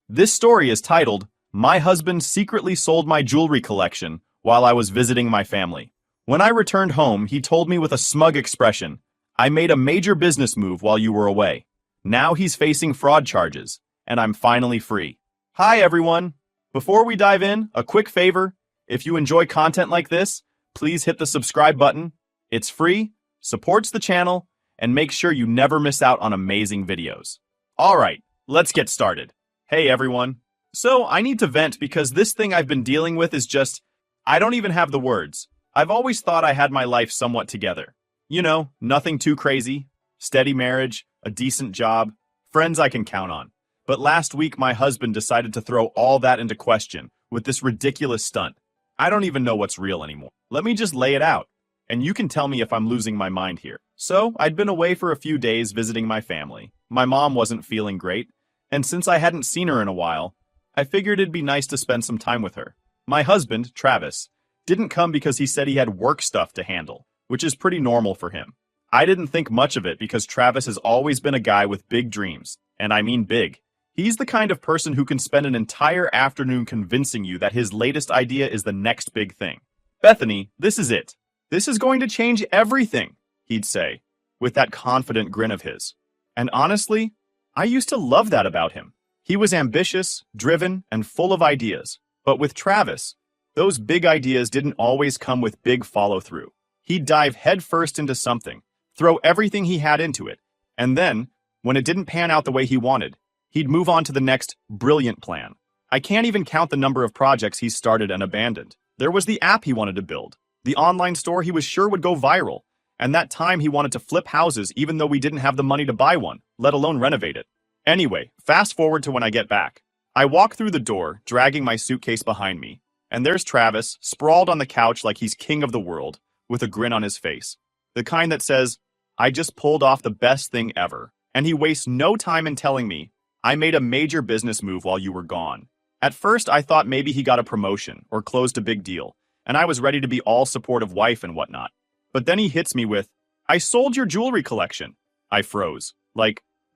This story is titled, My Husband Secretly Sold My Jewelry Collection While I Was Visiting My Family. When I returned home, he told me with a smug expression, I made a major business move while you were away. Now he's facing fraud charges, and I'm finally free. Hi everyone! Before we dive in, a quick favor. If you enjoy content like this, please hit the subscribe button. It's free, supports the channel, and make sure you never miss out on amazing videos. Alright, let's get started. Hey everyone. So, I need to vent because this thing I've been dealing with is just, I don't even have the words. I've always thought I had my life somewhat together. You know, nothing too crazy. Steady marriage, a decent job, friends I can count on. But last week my husband decided to throw all that into question with this ridiculous stunt. I don't even know what's real anymore. Let me just lay it out, and you can tell me if I'm losing my mind here. So, I'd been away for a few days visiting my family. My mom wasn't feeling great, and since I hadn't seen her in a while, I figured it'd be nice to spend some time with her. My husband, Travis, didn't come because he said he had work stuff to handle, which is pretty normal for him. I didn't think much of it because Travis has always been a guy with big dreams, and I mean big. He's the kind of person who can spend an entire afternoon convincing you that his latest idea is the next big thing. Bethany, this is it. This is going to change everything, he'd say, with that confident grin of his. And honestly, I used to love that about him. He was ambitious, driven, and full of ideas. But with Travis, those big ideas didn't always come with big follow-through. He'd dive headfirst into something, throw everything he had into it, and then, when it didn't pan out the way he wanted, he'd move on to the next brilliant plan. I can't even count the number of projects he started and abandoned. There was the app he wanted to build, the online store he was sure would go viral, and that time he wanted to flip houses even though we didn't have the money to buy one, let alone renovate it. Anyway, fast forward to when I get back. I walk through the door, dragging my suitcase behind me, and there's Travis, sprawled on the couch like he's king of the world, with a grin on his face. The kind that says, I just pulled off the best thing ever, and he wastes no time in telling me, I made a major business move while you were gone. At first, I thought maybe he got a promotion or closed a big deal, and I was ready to be all supportive wife and whatnot. But then he hits me with, I sold your jewelry collection. I froze.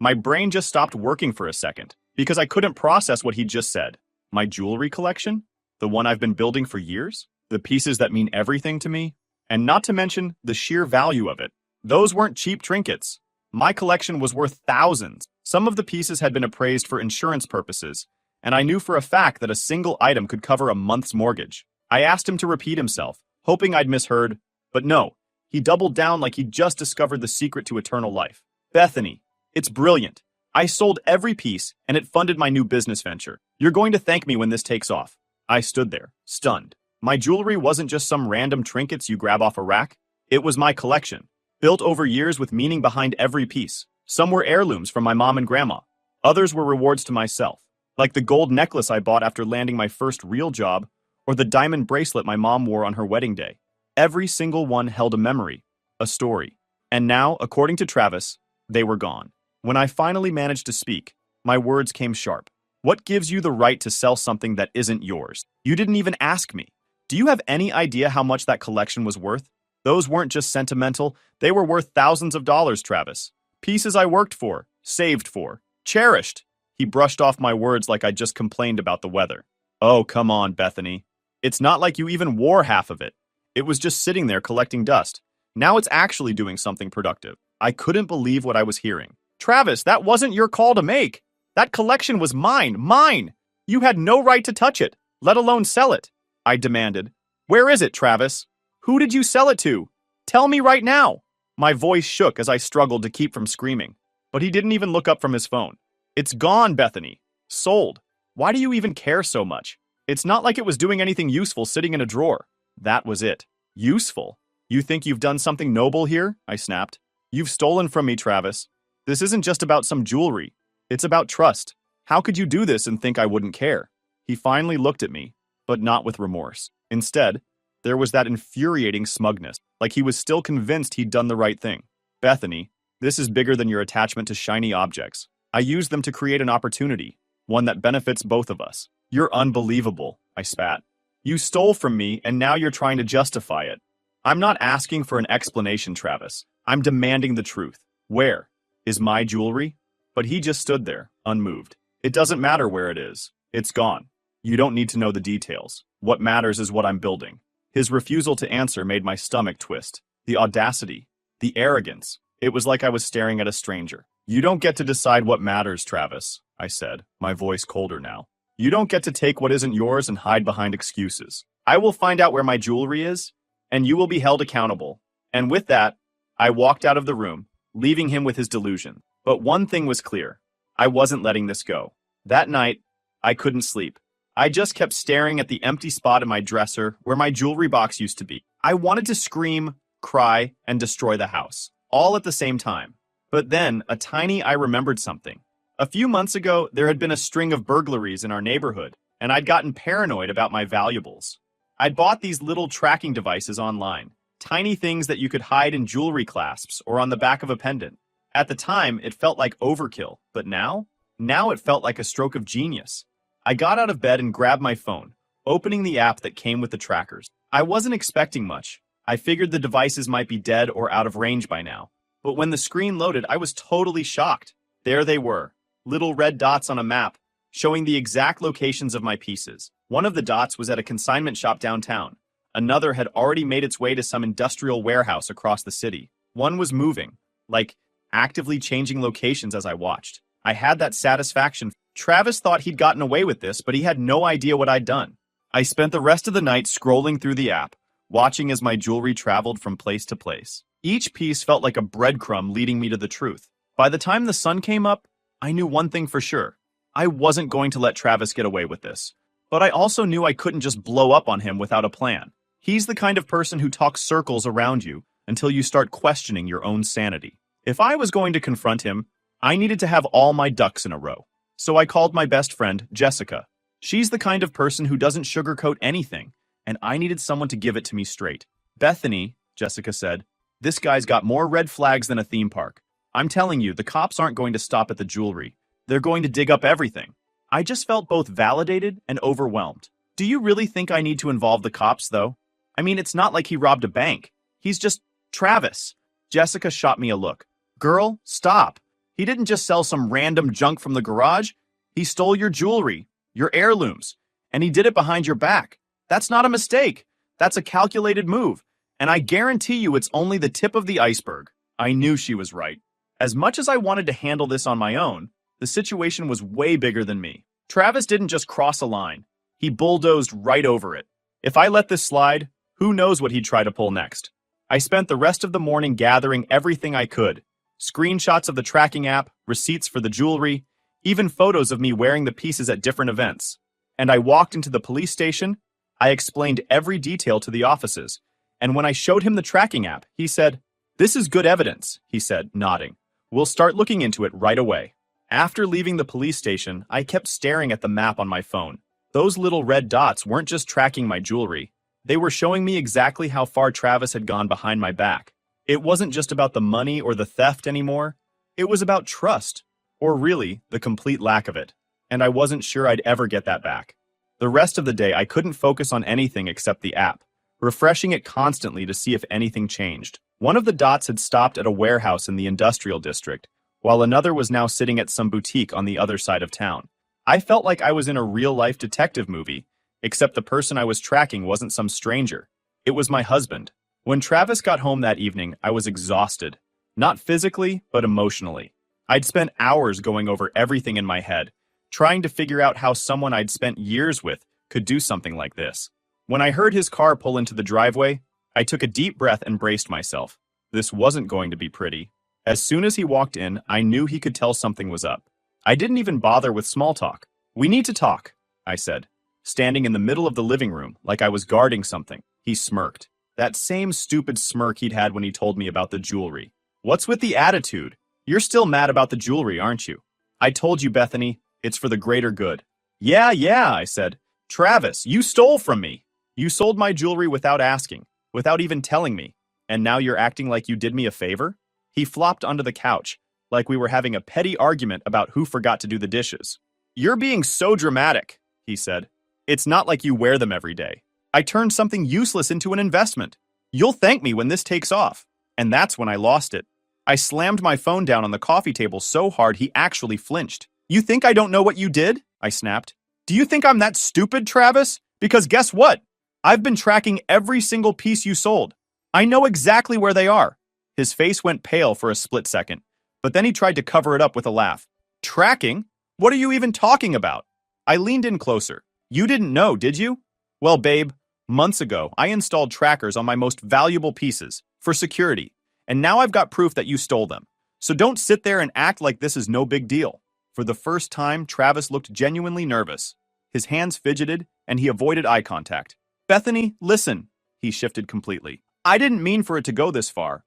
My brain just stopped working for a second, because I couldn't process what he just said. My jewelry collection? The one I've been building for years? The pieces that mean everything to me? And not to mention the sheer value of it. Those weren't cheap trinkets. My collection was worth thousands. Some of the pieces had been appraised for insurance purposes, and I knew for a fact that a single item could cover a month's mortgage. I asked him to repeat himself, hoping I'd misheard, but no. He doubled down like he'd just discovered the secret to eternal life. Bethany, it's brilliant. I sold every piece, and it funded my new business venture. You're going to thank me when this takes off. I stood there, stunned. My jewelry wasn't just some random trinkets you grab off a rack. It was my collection, built over years with meaning behind every piece. Some were heirlooms from my mom and grandma. Others were rewards to myself, like the gold necklace I bought after landing my first real job, or the diamond bracelet my mom wore on her wedding day. Every single one held a memory, a story. And now, according to Travis, they were gone. When I finally managed to speak, my words came sharp. What gives you the right to sell something that isn't yours? You didn't even ask me. Do you have any idea how much that collection was worth? Those weren't just sentimental, they were worth thousands of dollars, Travis. Pieces I worked for, saved for, cherished. He brushed off my words like I just complained about the weather. Oh, come on, Bethany. It's not like you even wore half of it. It was just sitting there collecting dust. Now it's actually doing something productive. I couldn't believe what I was hearing. Travis, that wasn't your call to make. That collection was mine. You had no right to touch it, let alone sell it. I demanded. Where is it, Travis? Who did you sell it to? Tell me right now. My voice shook as I struggled to keep from screaming. But he didn't even look up from his phone. It's gone, Bethany. Sold. Why do you even care so much? It's not like it was doing anything useful sitting in a drawer. That was it. Useful? You think you've done something noble here? I snapped. You've stolen from me, Travis. This isn't just about some jewelry. It's about trust. How could you do this and think I wouldn't care? He finally looked at me, but not with remorse. Instead, there was that infuriating smugness, like he was still convinced he'd done the right thing. Bethany, this is bigger than your attachment to shiny objects. I used them to create an opportunity, one that benefits both of us. You're unbelievable, I spat. You stole from me, and now you're trying to justify it. I'm not asking for an explanation, Travis. I'm demanding the truth. Where is my jewelry? But he just stood there, unmoved. It doesn't matter where it is. It's gone. You don't need to know the details. What matters is what I'm building. His refusal to answer made my stomach twist. The audacity. The arrogance. It was like I was staring at a stranger. You don't get to decide what matters, Travis, I said, my voice colder now. You don't get to take what isn't yours and hide behind excuses. I will find out where my jewelry is, and you will be held accountable. And with that, I walked out of the room, leaving him with his delusion. But one thing was clear. I wasn't letting this go. That night, I couldn't sleep. I just kept staring at the empty spot in my dresser where my jewelry box used to be. I wanted to scream, cry, and destroy the house, all at the same time. But then, I remembered something. A few months ago, there had been a string of burglaries in our neighborhood, and I'd gotten paranoid about my valuables. I'd bought these little tracking devices online, tiny things that you could hide in jewelry clasps or on the back of a pendant. At the time, it felt like overkill, but now it felt like a stroke of genius. I got out of bed and grabbed my phone, opening the app that came with the trackers. I wasn't expecting much. I figured the devices might be dead or out of range by now. But when the screen loaded, I was totally shocked. There they were, little red dots on a map, showing the exact locations of my pieces. One of the dots was at a consignment shop downtown. Another had already made its way to some industrial warehouse across the city. One was moving, like actively changing locations as I watched. I had that satisfaction. Travis thought he'd gotten away with this, but he had no idea what I'd done. I spent the rest of the night scrolling through the app, watching as my jewelry traveled from place to place. Each piece felt like a breadcrumb leading me to the truth. By the time the sun came up, I knew one thing for sure. I wasn't going to let Travis get away with this. But I also knew I couldn't just blow up on him without a plan. He's the kind of person who talks circles around you until you start questioning your own sanity. If I was going to confront him, I needed to have all my ducks in a row. So I called my best friend, Jessica. She's the kind of person who doesn't sugarcoat anything, and I needed someone to give it to me straight. Bethany, Jessica said, this guy's got more red flags than a theme park. I'm telling you, the cops aren't going to stop at the jewelry. They're going to dig up everything. I just felt both validated and overwhelmed. Do you really think I need to involve the cops, though? I mean, it's not like he robbed a bank. He's just Travis. Jessica shot me a look. Girl, stop. He didn't just sell some random junk from the garage. He stole your jewelry, your heirlooms, and he did it behind your back. That's not a mistake. That's a calculated move. And I guarantee you it's only the tip of the iceberg. I knew she was right. As much as I wanted to handle this on my own, the situation was way bigger than me. Travis didn't just cross a line. He bulldozed right over it. If I let this slide, who knows what he'd try to pull next. I spent the rest of the morning gathering everything I could. Screenshots of the tracking app, receipts for the jewelry, even photos of me wearing the pieces at different events. And I walked into the police station. I explained every detail to the offices. And when I showed him the tracking app, he said, "This is good evidence," he said, nodding. "We'll start looking into it right away." After leaving the police station, I kept staring at the map on my phone. Those little red dots weren't just tracking my jewelry. They were showing me exactly how far Travis had gone behind my back. It wasn't just about the money or the theft anymore. It was about trust, or really, the complete lack of it. And I wasn't sure I'd ever get that back. The rest of the day, I couldn't focus on anything except the app, refreshing it constantly to see if anything changed. One of the dots had stopped at a warehouse in the industrial district, while another was now sitting at some boutique on the other side of town. I felt like I was in a real-life detective movie, except the person I was tracking wasn't some stranger. It was my husband. When Travis got home that evening, I was exhausted. Not physically, but emotionally. I'd spent hours going over everything in my head, trying to figure out how someone I'd spent years with could do something like this. When I heard his car pull into the driveway, I took a deep breath and braced myself. This wasn't going to be pretty. As soon as he walked in, I knew he could tell something was up. I didn't even bother with small talk. "We need to talk," I said, standing in the middle of the living room like I was guarding something. He smirked. That same stupid smirk he'd had when he told me about the jewelry. "What's with the attitude? You're still mad about the jewelry, aren't you?" "I told you, Bethany, it's for the greater good." Yeah, I said. "Travis, you stole from me. You sold my jewelry without asking, without even telling me, and now you're acting like you did me a favor?" He flopped onto the couch, like we were having a petty argument about who forgot to do the dishes. "You're being so dramatic," he said. "It's not like you wear them every day. I turned something useless into an investment. You'll thank me when this takes off." And that's when I lost it. I slammed my phone down on the coffee table so hard he actually flinched. You think I don't know what you did? I snapped. Do you think I'm that stupid, Travis? Because guess what? I've been tracking every single piece you sold. I know exactly where they are. His face went pale for a split second, but then he tried to cover it up with a laugh. Tracking? What are you even talking about? I leaned in closer. You didn't know, did you? Well, babe, months ago, I installed trackers on my most valuable pieces for security, and now I've got proof that you stole them. So don't sit there and act like this is no big deal. For the first time, Travis looked genuinely nervous. His hands fidgeted, and he avoided eye contact. Bethany, listen. He shifted completely. I didn't mean for it to go this far.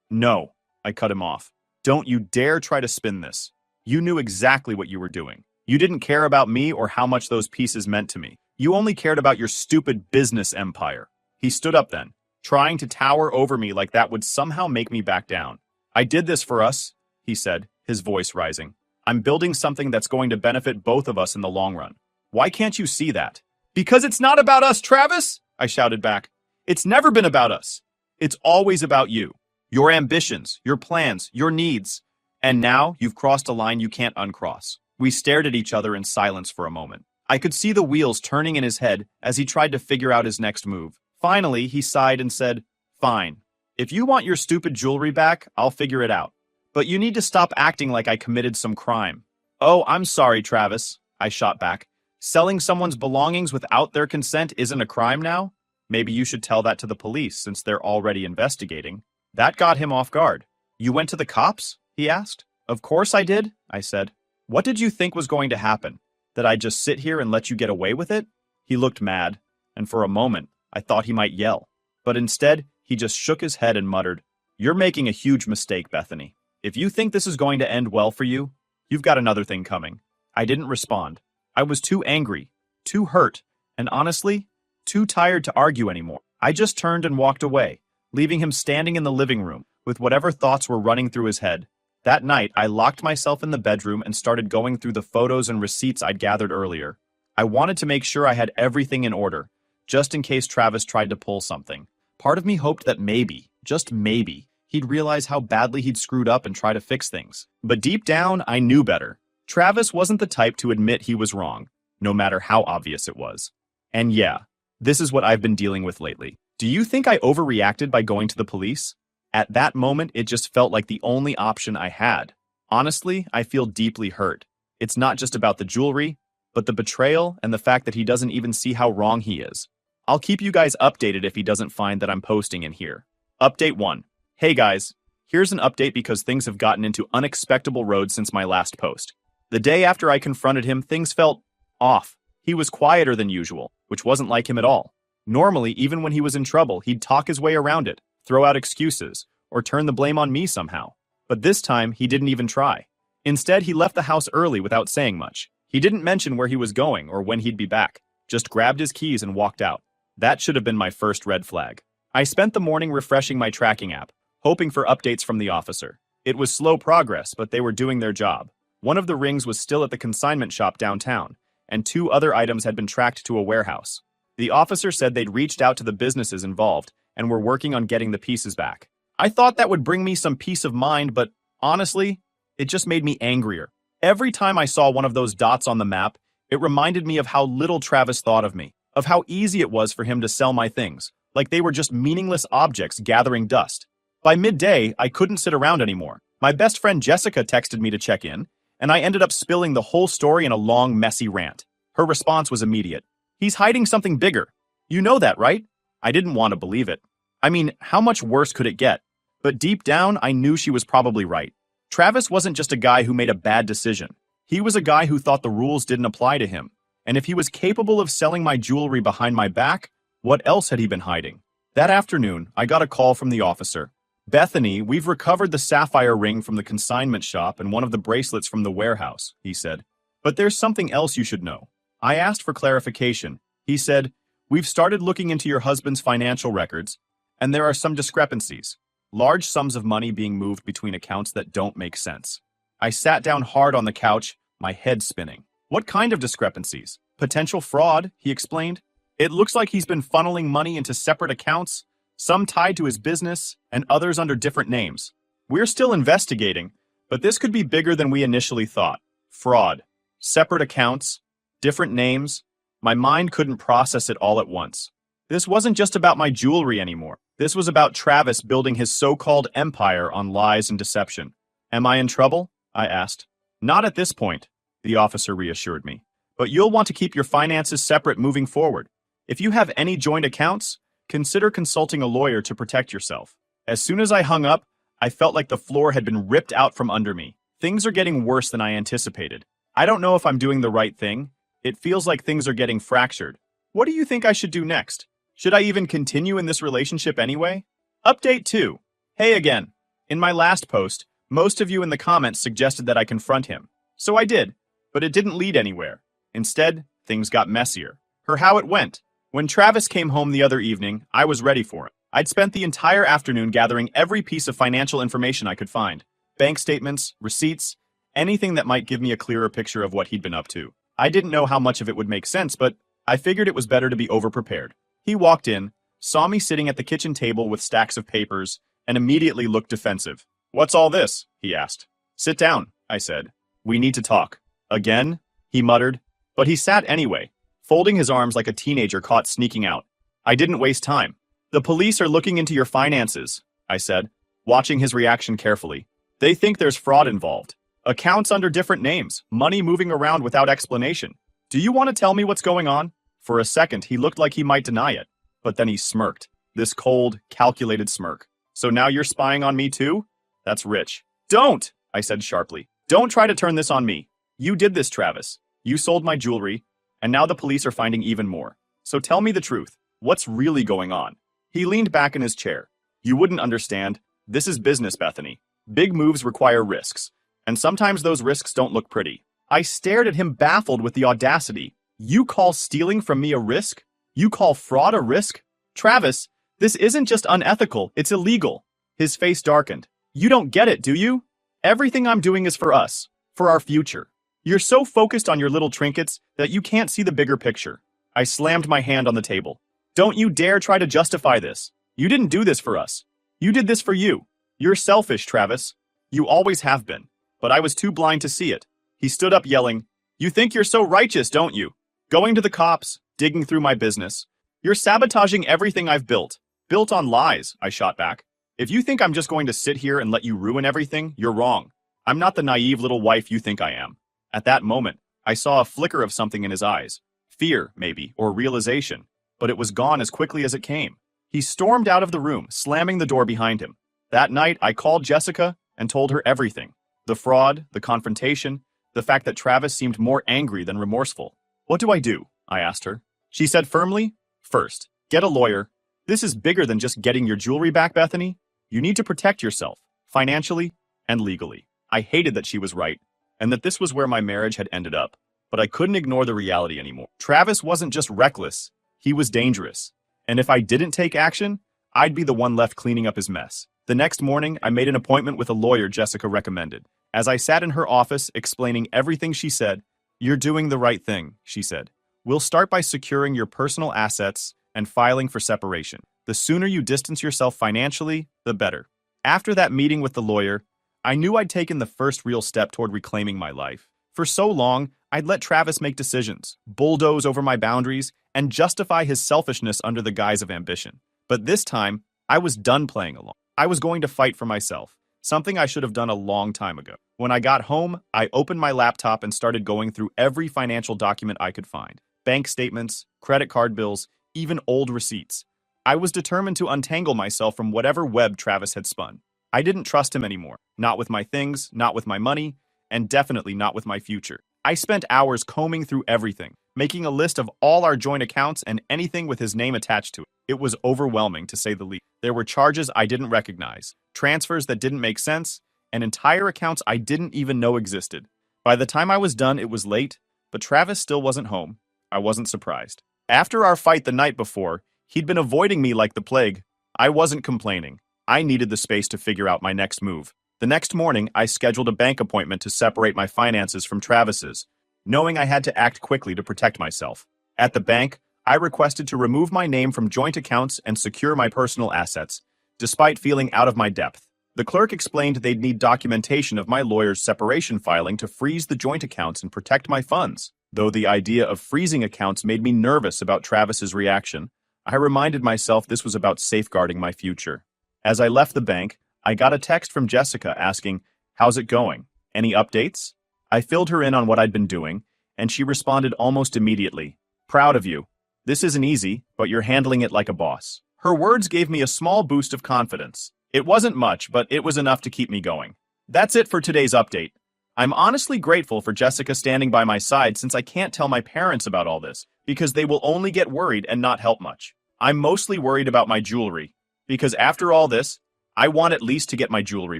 No. I cut him off. Don't you dare try to spin this. You knew exactly what you were doing. You didn't care about me or how much those pieces meant to me. You only cared about your stupid business empire. He stood up then, trying to tower over me like that would somehow make me back down. I did this for us, he said, his voice rising. I'm building something that's going to benefit both of us in the long run. Why can't you see that? Because it's not about us, Travis, I shouted back. It's never been about us. It's always about you. Your ambitions, your plans, your needs. And now you've crossed a line you can't uncross. We stared at each other in silence for a moment. I could see the wheels turning in his head as he tried to figure out his next move. Finally, he sighed and said, Fine. If you want your stupid jewelry back, I'll figure it out. But you need to stop acting like I committed some crime. Oh, I'm sorry, Travis, I shot back. Selling someone's belongings without their consent isn't a crime now? Maybe you should tell that to the police since they're already investigating. That got him off guard. You went to the cops? He asked. Of course I did, I said. What did you think was going to happen? That I'd just sit here and let you get away with it? He looked mad, and for a moment, I thought he might yell. But instead, he just shook his head and muttered, You're making a huge mistake, Bethany. If you think this is going to end well for you, you've got another thing coming. I didn't respond. I was too angry, too hurt, and honestly, too tired to argue anymore. I just turned and walked away, leaving him standing in the living room with whatever thoughts were running through his head. That night, I locked myself in the bedroom and started going through the photos and receipts I'd gathered earlier. I wanted to make sure I had everything in order, just in case Travis tried to pull something. Part of me hoped that maybe, just maybe, he'd realize how badly he'd screwed up and try to fix things. But deep down, I knew better. Travis wasn't the type to admit he was wrong, no matter how obvious it was. And yeah, this is what I've been dealing with lately. Do you think I overreacted by going to the police? At that moment, it just felt like the only option I had. Honestly, I feel deeply hurt. It's not just about the jewelry, but the betrayal and the fact that he doesn't even see how wrong he is. I'll keep you guys updated if he doesn't find that I'm posting in here. Update 1. Hey guys, here's an update because things have gotten into unexpected roads since my last post. The day after I confronted him, things felt off. He was quieter than usual, which wasn't like him at all. Normally, even when he was in trouble, he'd talk his way around it, throw out excuses, or turn the blame on me somehow. But this time, he didn't even try. Instead, he left the house early without saying much. He didn't mention where he was going or when he'd be back, just grabbed his keys and walked out. That should have been my first red flag. I spent the morning refreshing my tracking app, hoping for updates from the officer. It was slow progress, but they were doing their job. One of the rings was still at the consignment shop downtown, and 2 other items had been tracked to a warehouse. The officer said they'd reached out to the businesses involved and were working on getting the pieces back. I thought that would bring me some peace of mind, but honestly, it just made me angrier. Every time I saw one of those dots on the map, it reminded me of how little Travis thought of me, of how easy it was for him to sell my things, like they were just meaningless objects gathering dust. By midday, I couldn't sit around anymore. My best friend Jessica texted me to check in, and I ended up spilling the whole story in a long, messy rant. Her response was immediate. He's hiding something bigger. You know that, right? I didn't want to believe it. I mean, how much worse could it get? But deep down, I knew she was probably right. Travis wasn't just a guy who made a bad decision. He was a guy who thought the rules didn't apply to him. And if he was capable of selling my jewelry behind my back, what else had he been hiding? That afternoon, I got a call from the officer. Bethany, we've recovered the sapphire ring from the consignment shop and one of the bracelets from the warehouse, he said. But there's something else you should know. I asked for clarification. He said, we've started looking into your husband's financial records, and there are some discrepancies. Large sums of money being moved between accounts that don't make sense. I sat down hard on the couch, my head spinning. What kind of discrepancies? Potential fraud, he explained. It looks like he's been funneling money into separate accounts, some tied to his business, and others under different names. We're still investigating, but this could be bigger than we initially thought. fraud, separate accounts, different names. My mind couldn't process it all at once. This wasn't just about my jewelry anymore. This was about Travis building his so-called empire on lies and deception. Am I in trouble? I asked. Not at this point, the officer reassured me. But you'll want to keep your finances separate moving forward. If you have any joint accounts, consider consulting a lawyer to protect yourself. As soon as I hung up, I felt like the floor had been ripped out from under me. Things are getting worse than I anticipated. I don't know if I'm doing the right thing. It feels like things are getting fractured. What do you think I should do next? Should I even continue in this relationship anyway? Update 2. Hey again. In my last post, most of you in the comments suggested that I confront him. So I did, but it didn't lead anywhere. Instead, things got messier. How it went. When Travis came home the other evening, I was ready for him. I'd spent the entire afternoon gathering every piece of financial information I could find. Bank statements, receipts, anything that might give me a clearer picture of what he'd been up to. I didn't know how much of it would make sense, but I figured it was better to be over-prepared. He walked in, saw me sitting at the kitchen table with stacks of papers, and immediately looked defensive. What's all this? He asked. Sit down, I said. We need to talk. Again? He muttered. But he sat anyway, folding his arms like a teenager caught sneaking out. I didn't waste time. The police are looking into your finances, I said, watching his reaction carefully. They think there's fraud involved. Accounts under different names, money moving around without explanation. Do you want to tell me what's going on? For a second, he looked like he might deny it, but then he smirked. This cold, calculated smirk. So now you're spying on me too? That's rich. Don't, I said sharply. Don't try to turn this on me. You did this, Travis. You sold my jewelry, and now the police are finding even more. So tell me the truth. What's really going on? He leaned back in his chair. You wouldn't understand. This is business, Bethany. Big moves require risks, and sometimes those risks don't look pretty. I stared at him, baffled with the audacity. You call stealing from me a risk? You call fraud a risk? Travis, this isn't just unethical, it's illegal. His face darkened. You don't get it, do you? Everything I'm doing is for us, for our future. You're so focused on your little trinkets that you can't see the bigger picture. I slammed my hand on the table. Don't you dare try to justify this. You didn't do this for us. You did this for you. You're selfish, Travis. You always have been. But I was too blind to see it. He stood up yelling, You think you're so righteous, don't you? Going to the cops, digging through my business. You're sabotaging everything I've built. Built on lies, I shot back. If you think I'm just going to sit here and let you ruin everything, you're wrong. I'm not the naive little wife you think I am. At that moment, I saw a flicker of something in his eyes. Fear, maybe, or realization. But it was gone as quickly as it came. He stormed out of the room, slamming the door behind him. That night, I called Jessica and told her everything. The fraud, the confrontation, the fact that Travis seemed more angry than remorseful. What do? I asked her. She said firmly, First, get a lawyer. This is bigger than just getting your jewelry back, Bethany. You need to protect yourself, financially and legally. I hated that she was right, and that this was where my marriage had ended up. But I couldn't ignore the reality anymore. Travis wasn't just reckless, he was dangerous. And if I didn't take action, I'd be the one left cleaning up his mess. The next morning, I made an appointment with a lawyer Jessica recommended. As I sat in her office explaining everything, she said, You're doing the right thing, she said. We'll start by securing your personal assets and filing for separation. The sooner you distance yourself financially, the better. After that meeting with the lawyer, I knew I'd taken the first real step toward reclaiming my life. For so long, I'd let Travis make decisions, bulldoze over my boundaries, and justify his selfishness under the guise of ambition. But this time, I was done playing along. I was going to fight for myself, something I should have done a long time ago. When I got home, I opened my laptop and started going through every financial document I could find. Bank statements, credit card bills, even old receipts. I was determined to untangle myself from whatever web Travis had spun. I didn't trust him anymore, not with my things, not with my money, and definitely not with my future. I spent hours combing through everything, making a list of all our joint accounts and anything with his name attached to it. It was overwhelming, to say the least. There were charges I didn't recognize, transfers that didn't make sense, and entire accounts I didn't even know existed. By the time I was done, it was late, but Travis still wasn't home. I wasn't surprised. After our fight the night before, he'd been avoiding me like the plague. I wasn't complaining. I needed the space to figure out my next move. The next morning, I scheduled a bank appointment to separate my finances from Travis's, knowing I had to act quickly to protect myself. At the bank, I requested to remove my name from joint accounts and secure my personal assets, despite feeling out of my depth. The clerk explained they'd need documentation of my lawyer's separation filing to freeze the joint accounts and protect my funds. Though the idea of freezing accounts made me nervous about Travis's reaction, I reminded myself this was about safeguarding my future. As I left the bank, I got a text from Jessica asking, "How's it going? Any updates?" I filled her in on what I'd been doing, and she responded almost immediately, "Proud of you. This isn't easy, but you're handling it like a boss." Her words gave me a small boost of confidence. It wasn't much, but it was enough to keep me going. That's it for today's update. I'm honestly grateful for Jessica standing by my side since I can't tell my parents about all this, because they will only get worried and not help much. I'm mostly worried about my jewelry, because after all this, I want at least to get my jewelry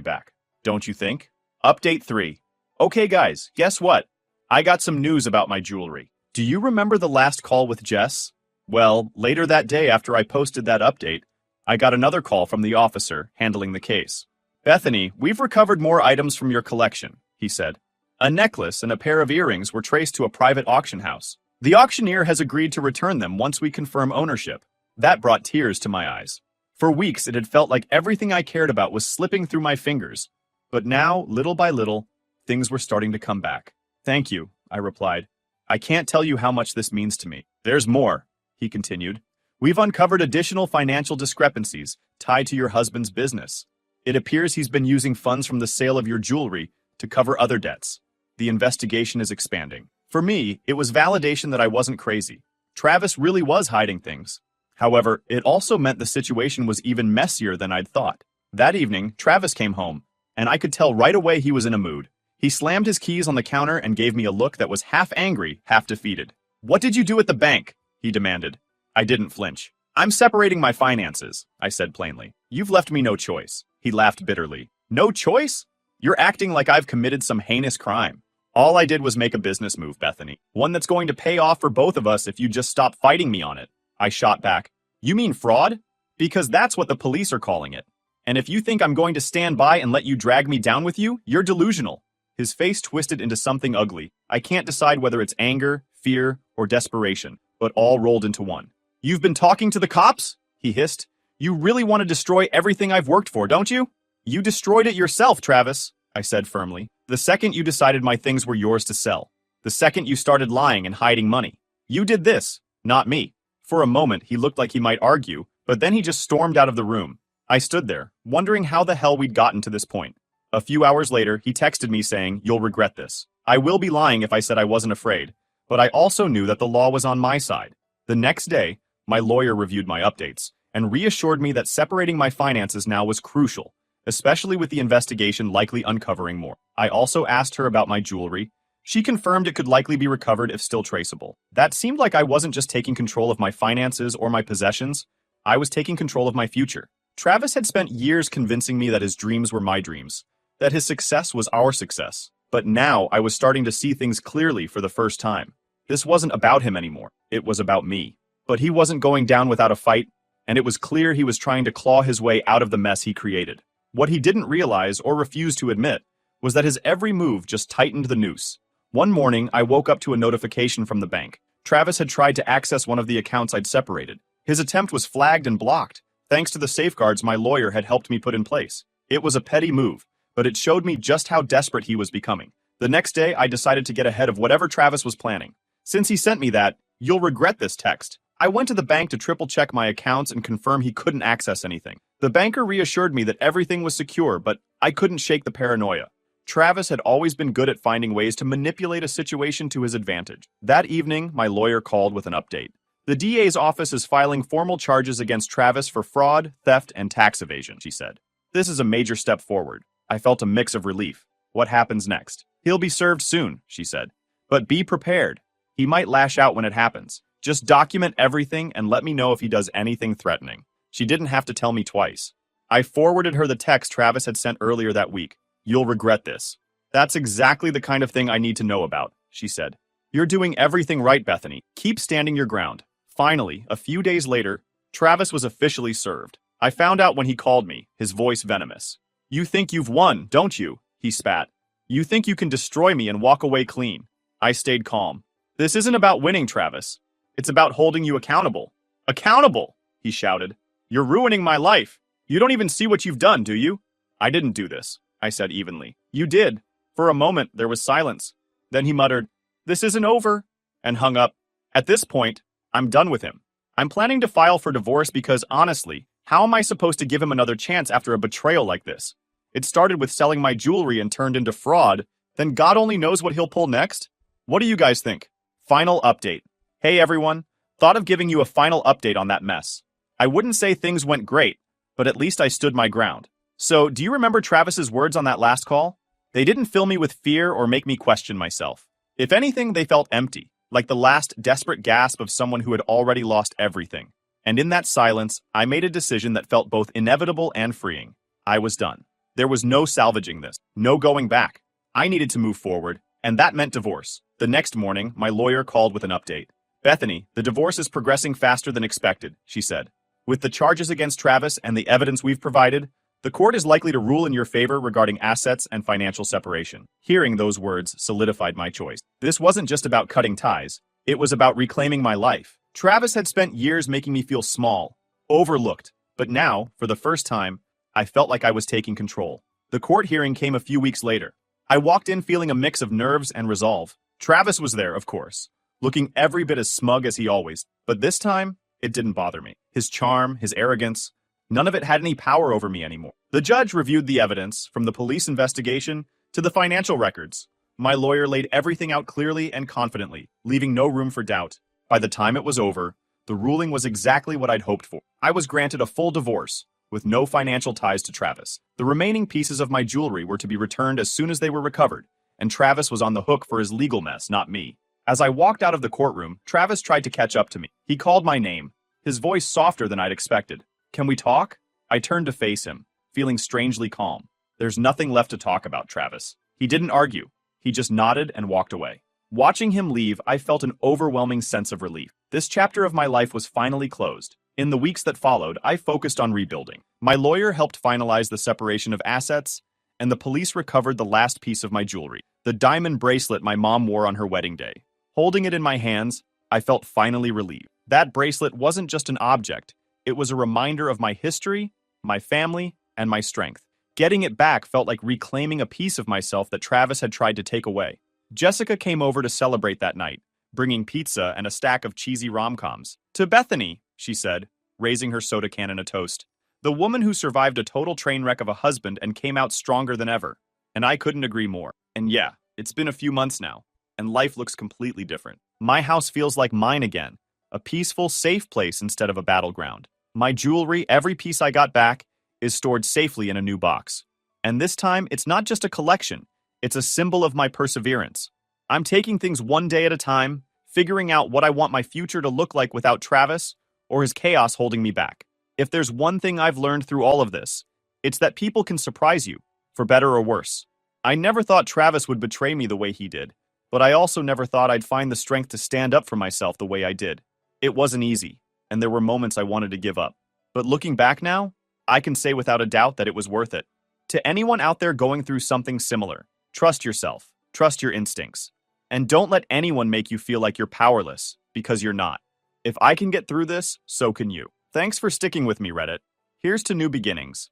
back. Don't you think? Update 3. Okay guys, guess what? I got some news about my jewelry. Do you remember the last call with Jess? Well, later that day after I posted that update, I got another call from the officer handling the case. "Bethany, we've recovered more items from your collection," he said. "A necklace and a pair of earrings were traced to a private auction house. The auctioneer has agreed to return them once we confirm ownership." That brought tears to my eyes. For weeks, it had felt like everything I cared about was slipping through my fingers. But now, little by little, things were starting to come back. "Thank you," I replied. "I can't tell you how much this means to me." "There's more," he continued. "We've uncovered additional financial discrepancies tied to your husband's business. It appears he's been using funds from the sale of your jewelry to cover other debts. The investigation is expanding." For me, it was validation that I wasn't crazy. Travis really was hiding things. However, it also meant the situation was even messier than I'd thought. That evening, Travis came home, and I could tell right away he was in a mood. He slammed his keys on the counter and gave me a look that was half angry, half defeated. "What did you do at the bank?" he demanded. I didn't flinch. "I'm separating my finances," I said plainly. "You've left me no choice." He laughed bitterly. "No choice? You're acting like I've committed some heinous crime. All I did was make a business move, Bethany. One that's going to pay off for both of us if you just stop fighting me on it." I shot back. "You mean fraud? Because that's what the police are calling it. And if you think I'm going to stand by and let you drag me down with you, you're delusional." His face twisted into something ugly. I can't decide whether it's anger, fear, or desperation, but all rolled into one. "You've been talking to the cops?" he hissed. "You really want to destroy everything I've worked for, don't you?" "You destroyed it yourself, Travis," I said firmly. "The second you decided my things were yours to sell. The second you started lying and hiding money. You did this, not me." For a moment, he looked like he might argue, but then he just stormed out of the room. I stood there, wondering how the hell we'd gotten to this point. A few hours later, he texted me saying, "You'll regret this." I will be lying if I said I wasn't afraid, but I also knew that the law was on my side. The next day, my lawyer reviewed my updates and reassured me that separating my finances now was crucial, especially with the investigation likely uncovering more. I also asked her about my jewelry. She confirmed it could likely be recovered if still traceable. That seemed like I wasn't just taking control of my finances or my possessions, I was taking control of my future. Travis had spent years convincing me that his dreams were my dreams, that his success was our success. But now I was starting to see things clearly for the first time. This wasn't about him anymore, it was about me. But he wasn't going down without a fight, and it was clear he was trying to claw his way out of the mess he created. What he didn't realize or refuse to admit was that his every move just tightened the noose. One morning, I woke up to a notification from the bank. Travis had tried to access one of the accounts I'd separated. His attempt was flagged and blocked, thanks to the safeguards my lawyer had helped me put in place. It was a petty move, but it showed me just how desperate he was becoming. The next day, I decided to get ahead of whatever Travis was planning. Since he sent me that, "You'll regret this" text, I went to the bank to triple-check my accounts and confirm he couldn't access anything. The banker reassured me that everything was secure, but I couldn't shake the paranoia. Travis had always been good at finding ways to manipulate a situation to his advantage. That evening, my lawyer called with an update. "The DA's office is filing formal charges against Travis for fraud, theft, and tax evasion," she said. "This is a major step forward." I felt a mix of relief. What happens next? "He'll be served soon," she said. "But be prepared. He might lash out when it happens. Just document everything and let me know if he does anything threatening." She didn't have to tell me twice. I forwarded her the text Travis had sent earlier that week. "You'll regret this." "That's exactly the kind of thing I need to know about," she said. "You're doing everything right, Bethany. Keep standing your ground." Finally, a few days later, Travis was officially served. I found out when he called me, his voice venomous. "You think you've won, don't you?" he spat. "You think you can destroy me and walk away clean." I stayed calm. "This isn't about winning, Travis. It's about holding you accountable." "Accountable?" he shouted. "You're ruining my life. You don't even see what you've done, do you?" I didn't do this, I said evenly. You did. For a moment, there was silence. Then he muttered, "This isn't over," and hung up. At this point, I'm done with him. I'm planning to file for divorce because, honestly, how am I supposed to give him another chance after a betrayal like this? It started with selling my jewelry and turned into fraud, then God only knows what he'll pull next. What do you guys think? Final update. Hey everyone, thought of giving you a final update on that mess. I wouldn't say things went great, but at least I stood my ground. So, do you remember Travis's words on that last call? They didn't fill me with fear or make me question myself. If anything, they felt empty, like the last desperate gasp of someone who had already lost everything. And in that silence, I made a decision that felt both inevitable and freeing. I was done. There was no salvaging this, no going back. I needed to move forward, and that meant divorce. The next morning, my lawyer called with an update. "Bethany, the divorce is progressing faster than expected," she said. "With the charges against Travis and the evidence we've provided, the court is likely to rule in your favor regarding assets and financial separation." Hearing those words solidified my choice. This wasn't just about cutting ties. It was about reclaiming my life. Travis had spent years making me feel small, overlooked, but now, for the first time, I felt like I was taking control. The court hearing came a few weeks later. I walked in feeling a mix of nerves and resolve. Travis was there, of course, looking every bit as smug as he always, but this time, it didn't bother me. His charm, his arrogance, none of it had any power over me anymore. The judge reviewed the evidence, from the police investigation to the financial records. My lawyer laid everything out clearly and confidently, leaving no room for doubt. By the time it was over, the ruling was exactly what I'd hoped for. I was granted a full divorce, with no financial ties to Travis. The remaining pieces of my jewelry were to be returned as soon as they were recovered, and Travis was on the hook for his legal mess, not me. As I walked out of the courtroom, Travis tried to catch up to me. He called my name, his voice softer than I'd expected. "Can we talk?" I turned to face him, feeling strangely calm. "There's nothing left to talk about, Travis." He didn't argue. He just nodded and walked away. Watching him leave, I felt an overwhelming sense of relief. This chapter of my life was finally closed. In the weeks that followed, I focused on rebuilding. My lawyer helped finalize the separation of assets, and the police recovered the last piece of my jewelry, the diamond bracelet my mom wore on her wedding day. Holding it in my hands, I felt finally relieved. That bracelet wasn't just an object, it was a reminder of my history, my family, and my strength. Getting it back felt like reclaiming a piece of myself that Travis had tried to take away. Jessica came over to celebrate that night, bringing pizza and a stack of cheesy rom-coms. "To Bethany," she said, raising her soda can in a toast. "The woman who survived a total train wreck of a husband and came out stronger than ever." And I couldn't agree more. And yeah, it's been a few months now, and life looks completely different. My house feels like mine again, a peaceful, safe place instead of a battleground. My jewelry, every piece I got back, is stored safely in a new box. And this time, it's not just a collection, it's a symbol of my perseverance. I'm taking things one day at a time, figuring out what I want my future to look like without Travis, or his chaos holding me back. If there's one thing I've learned through all of this, it's that people can surprise you, for better or worse. I never thought Travis would betray me the way he did, but I also never thought I'd find the strength to stand up for myself the way I did. It wasn't easy, and there were moments I wanted to give up. But looking back now, I can say without a doubt that it was worth it. To anyone out there going through something similar, trust yourself, trust your instincts, and don't let anyone make you feel like you're powerless, because you're not. If I can get through this, so can you. Thanks for sticking with me, Reddit. Here's to new beginnings.